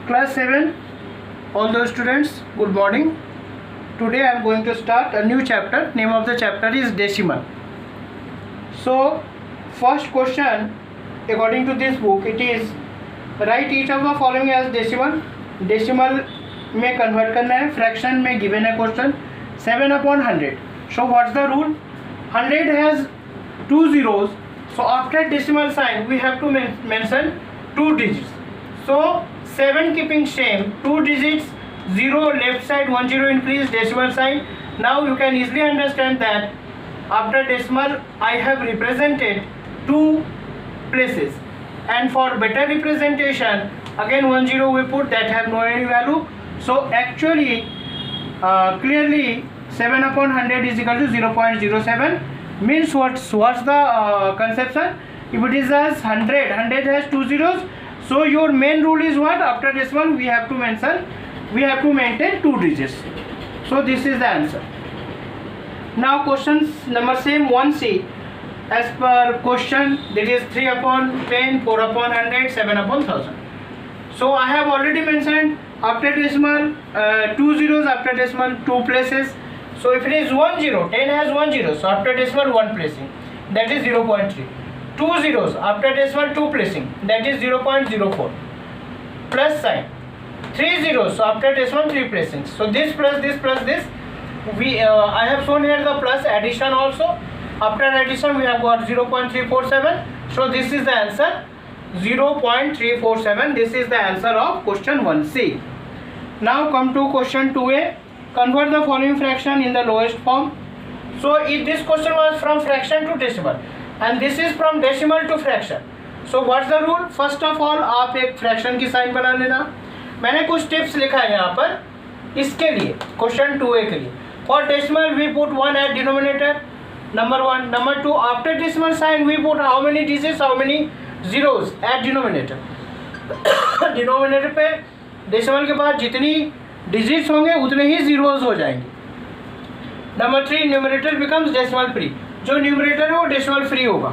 Class 7, all those students, good morning. Today I am going to start a new chapter. Name of the chapter is decimal. So, first question, according to this book, it is write each of the following as decimal. Decimal में convert करना है, fraction में given है question 7/100. So what's the rule? 100 has two zeros. So after decimal sign we have to mention two digits. So 7 keeping same, two digits, 0 left side, 1 0 increase, decimal sign. Now you can easily understand that after decimal I have represented two places, and for better representation again 1 0 we put, that have no any value. So actually clearly 7/100 is equal to 0.07. means what's the conception? If it is as 100 has two zeros, so your main rule is what? After decimal we have to maintain two digits. So this is the answer. Now questions number same 1C. As per question, that is 3/10, 4/100, 7/1000. So I have already mentioned after decimal two zeros, after decimal two places. So if it is 1 0, 10 has 1 0, so after decimal one placing, that is 0.3. Two zeros, after decimal two placing, that is 0.04. Plus sign, 3 zeros, so after decimal three placings. So this plus this plus this, I have shown here the plus addition also. After addition we have got 0.347. So this is the answer, 0.347. This is the answer of question 1C. Now come to question 2A. Convert the following fraction in the lowest form. So if this question was from fraction to decimal and this is from decimal to fraction, so what's the rule? First of all आप एक fraction की sign बना लेना. मैंने कुछ tips लिखा है यहाँ पर इसके लिए, क्वेश्चन 2A के लिए. For decimal we put 1 at denominator, number 1. Number 2, after decimal sign we put how many digits, how many zeros at denominator. Denominator पे डेसिमल के बाद जितनी डिजिट्स होंगे उतने ही जीरोज हो जाएंगे. Number 3, numerator becomes decimal free. जो न्यूमरेटर है वो डेसिमल फ्री होगा.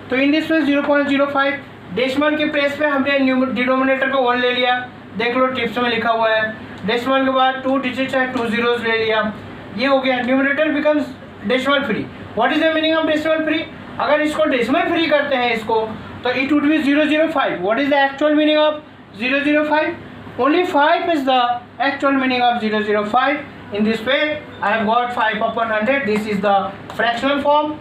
तो इन दिस में 0.05 डेसिमल के प्लेस पे हमने डिनोमिनेटर को 1 ले लिया. देख लो टिप्स में लिखा हुआ है. डेसिमल के बाद 2 डिजिट्स है, 2 जीरोज ले लिया. ये हो गया numerator becomes decimal free. What is the meaning of decimal free? अगर इसको डेसिमल फ्री करते हैं इसको, तो it would be 005. What is the actual meaning of 005? Only 5 is the actual meaning of 005. In this way I have got 5/100. This is the fractional form.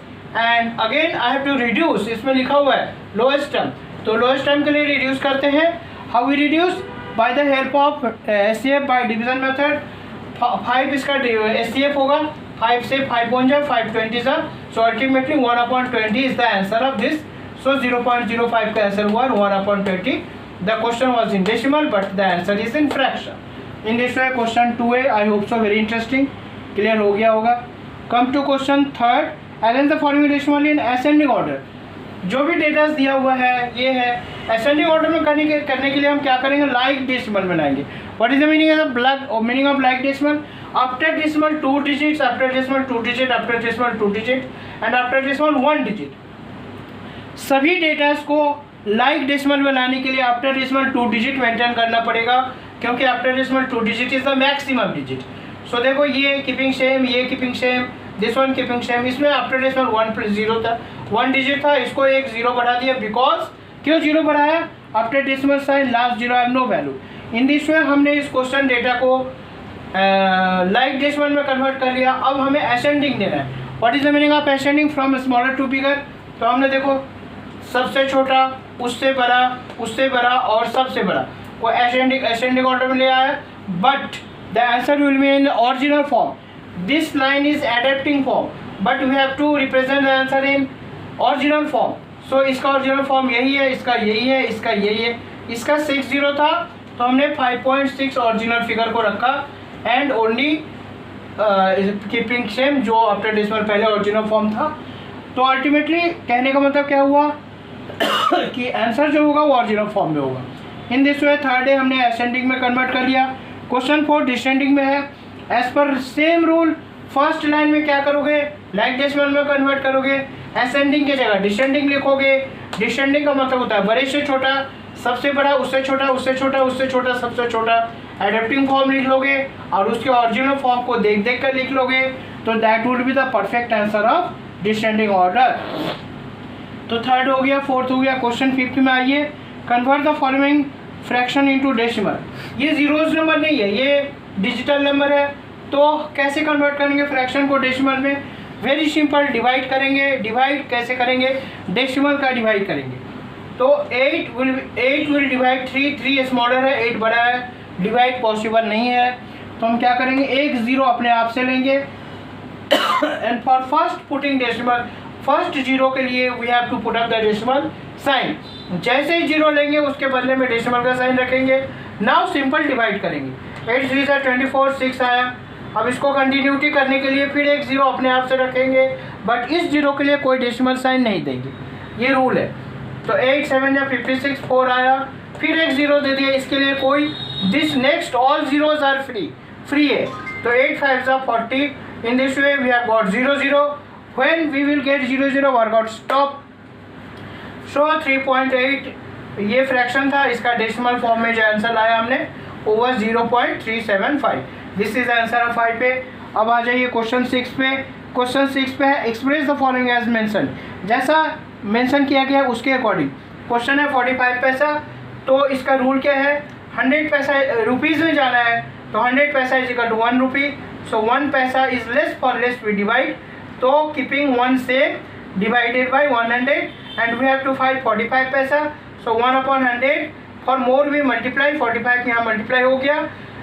And again I have to reduce. इसमें लिखा हुआ है lowest term. तो lowest term के लिए reduce करते हैं. How we reduce? By the help of SCF by division method. 5 इसका SCF होगा. 5 से 5 1 जा 5 20 जा. So ultimately 1/20 is the answer of this. So 0.05 का आंसर हुआ 1/20. The question was in decimal but the answer is in fraction. In this way question 2A I hope so very interesting. Clear हो गया होगा. Come to question 3rd. Arrange the following decimal in ascending order. जो भी data दिया हुआ है ये है. ascending order में करने के लिए हम क्या करेंगे? like decimal बनाएंगे. What is the meaning of like decimal? After decimal 2 digits, after decimal 2 digit, after decimal 2 digit and after decimal 1 digit. सभी डेटास को लाइक डेसिमल बनाने के लिए आफ्टर डेसिमल 2 डिजिट मेंटेन करना पड़ेगा, क्योंकि after decimal 2 digit is the maximum digit. So देखो ये कीपिंग सेम, ये keeping same, this one keeping same. इसमें आफ्टर डेसिमल 1 0 था, 1 डिजिट था, इसको एक 0 बढ़ा दिया. बिकॉज क्यों 0 बढ़ाया? After decimal sign last 0 have no value. In this way हमने इस क्वेश्चन डेटा को लाइक डेसिमल में कन्वर्ट कर लिया. अब हमें असेंडिंग देना है. What is the meaning of ascending? From smaller to bigger. तो हमने देखो सबसे छोटा, उससे बड़ा और सबसे बड़ा को असेंडिंग ऑर्डर में ले आया. But the answer will be in original form. This line is adapting form but we have to represent the answer in original form. So इसका ओरिजिनल फॉर्म यही है, इसका यही है, इसका यही है. इसका 6 0 था तो हमने 5.6 ओरिजिनल फिगर को रखा एंड ओनली कीपिंग सेम जो आफ्टर डेसिमल पहले ओरिजिनल फॉर्म था. तो अल्टीमेटली कहने का मतलब क्या हुआ कि आंसर जो होगा वो ओरिजिनल फॉर्म में होगा. इन दिस वे 3rd हमने असेंडिंग में कन्वर्ट कर लिया. क्वेश्चन 4 डिसेंडिंग में है. As per same rule first line में क्या करोगे? लाइक डेसिमल में कन्वर्ट करोगे. असेंडिंग की जगह डिसेंडिंग लिखोगे. डिसेंडिंग का मतलब होता है बड़े से छोटा, सबसे बड़ा उससे छोटा, उससे छोटा, उससे छोटा, सबसे छोटा एडेप्टिंग फॉर्म लिख लोगे और उसके ओरिजिनल फॉर्म को देख देख कर लिख लोगे, तो that would be the perfect answer of descending order. तो थर्ड हो गया। फोर्थ हो गया। क्वेश्चन 5 में आइए, convert the following fraction into decimal. ये जीरोज नंबर नहीं है, ये डिजिटल नंबर है, तो कैसे कन्वर्ट करेंगे फ्रैक्शन को डेसिमल में? वेरी सिंपल, डिवाइड करेंगे। डिवाइड कैसे करेंगे? डेसिमल का डिवाइड करेंगे। तो 8 विल डिवाइड 3 स्मॉलर है, 8 बड़ा है, डिवाइड पॉसिबल नहीं है, तो हम क्या करेंगे, एक जीरो अपने आप से लेंगे। And for first putting decimal, first zero के लिए we have to put up the decimal sign. जैसे ही जीरो लेंगे उसके बदले में डेसिमल का साइन रखेंगे। नाउ सिंपल डिवाइड करेंगे। 8 3 से 24, 6 आया। अब इसको कंटिन्यूटी करने के लिए फिर एक जीरो अपने आप से रखेंगे, बट इस जीरो के लिए कोई डेसिमल साइन नहीं देंगे, ये रूल है। तो 8 7 या 56, 4 आया, फिर एक जीरो दे दिया, इसके लिए कोई this next all zeros are free है। तो 8 5 जा 40। In this way we have got 0 0। When we will get 0 0 workout stop. So 3.8 ये फ्रैक्शन था, इसका डेसिमल फॉर्म में जो आंसर लाया हमने वो was 0.375। This is answer of 5 पे। अब आ जाइए क्वेश्चन 6 पे। क्वेश्चन 6 पे है, express the following as mention. जैसा मेंशन किया गया उसके अकॉर्डिंग क्वेश्चन है 45 पैसा, तो इसका रूल क्या है, 100 पैसा रुपीज़ में जाना है, तो 100 paisa is equal to 1 rupee. So 1 paisa is less, for less we divide, तो keeping 1 same divided by 100 and we have to find 45 paisa. So 1/100, for more we multiply, 45 यहाँ मल्टीप्लाई हो गया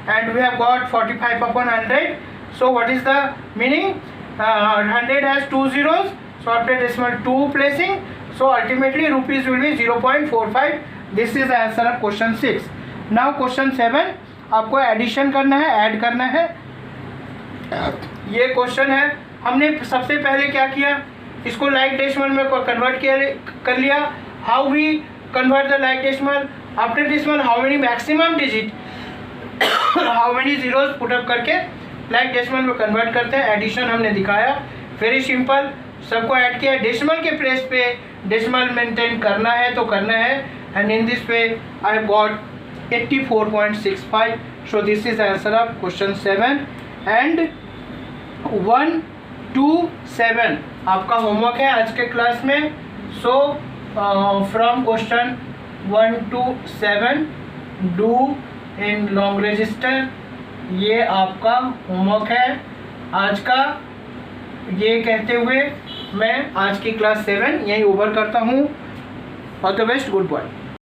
and we have got 45/100। So what is the meaning, 100 has 2 zeros, so after decimal 2 placing, so ultimately rupees will be 0.45। this is the answer of question 6। now question 7 आपको addition करना है, add करना है। ये question है, हमने सबसे पहले क्या किया, इसको लाइक डेसिमल में कन्वर्ट कर लिया। How we convert the like decimal, after decimal how many maximum digit, how many zeros put up करके लाइक डेसिमल में कन्वर्ट करते हैं। एडिशन हमने दिखाया, वेरी सिंपल, सबको ऐड किया। डेसिमल के प्लेस पे डेसिमल मेंटेन करना है तो करना है, and in this way I have got 84.65। So this is answer of question 7 and 1 to 7 आपका होमवर्क है आज के क्लास में। So from question 1 to 7 do in long register, ये आपका होमवर्क है आज का। ये कहते हुए मैं आज की क्लास 7 यहीं ओवर करता हूँ। All the best, good boy.